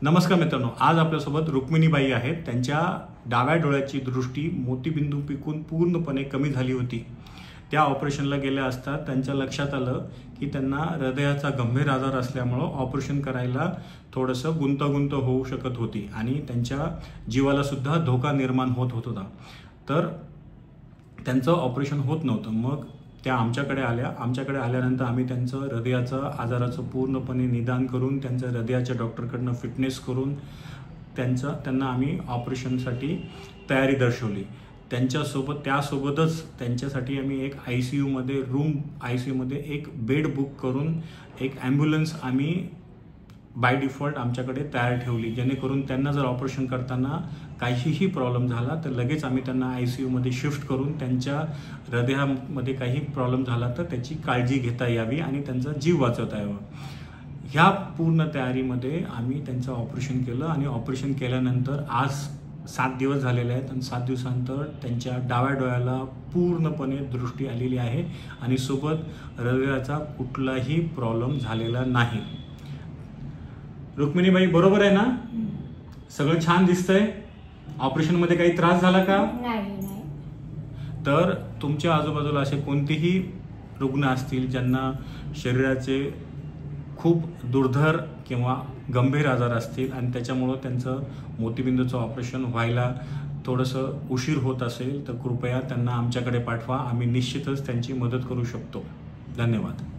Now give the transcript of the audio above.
नमस्कार मित्रांनो, आज आपल्यासोबत रुक्मिणीबाई आहेत। त्यांच्या डाव्या डोळ्याची दृष्टी मोतीबिंदू पिकून पूर्णपणे कमी झाली होती। त्या ऑपरेशनला गेल्या असता त्यांच्या लक्षात आलं की त्यांना हृदयाचा गंभीर आजार असल्यामुळे ऑपरेशन करायला थोडंसं गुंतागुंत होऊ शकत होती आणि त्यांच्या जीवाला सुद्धा धोका निर्माण होत होता। तर त्यांचं ऑपरेशन होत नव्हतं। मग त्या आमच्याकडे आल्यानंतर आम्ही त्यांचं हृदयाचं आजाराचं पूर्णपणे निदान करून त्यांचं हृदयाच्या डॉक्टरकडनं फिटनेस करून त्यांना आम्ही ऑपरेशनसाठी तयारी दर्शवली। त्यासोबतच त्यांच्यासाठी आम्ही एक ICU मध्ये एक बेड बुक करून एक ॲम्ब्युलन्स आम्ही बाय डिफॉल्ट आमच्याकडे तयार ठेवली, जेणेकरून त्यांना जर ऑपरेशन करताना काहीही प्रॉब्लेम झाला तर लगेच आम्ही त्यांना ICU मध्ये शिफ्ट करून त्यांच्या हृदयामध्ये काही प्रॉब्लेम झाला तर त्याची काळजी घेता यावी आणि त्यांचा जीव वाचवता यावा। ह्या पूर्ण तयारीमध्ये आम्ही त्यांचं ऑपरेशन केलं आणि ऑपरेशन केल्यानंतर आज 7 दिवस झालेले आहेत आणि 7 दिवसानंतर त्यांच्या डाव्या डोळ्याला पूर्णपणे दृष्टी आलेली आहे आणि सोबत हृदयाचा कुठलाही प्रॉब्लेम झालेला नाही। रुक्मिणीबाई बरोबर आहे ना? सगळं छान दिसतंय? ऑपरेशन मध्ये काही त्रास झाला का? नाही। तर तुमच्या आजूबाजूला असे कोणतेही रुग्ण असतील ज्यांना शरीराचे खूप दुर्धर किंवा गंभीर आजार असतील आणि त्याच्यामुळे त्यांचं मोतीबिंदूचं ऑपरेशन व्हायला थोडंसं उशीर होत असेल तर कृपया त्यांना आमच्याकडे पाठवा। आम्ही निश्चितच त्यांची मदत करू शकतो। धन्यवाद।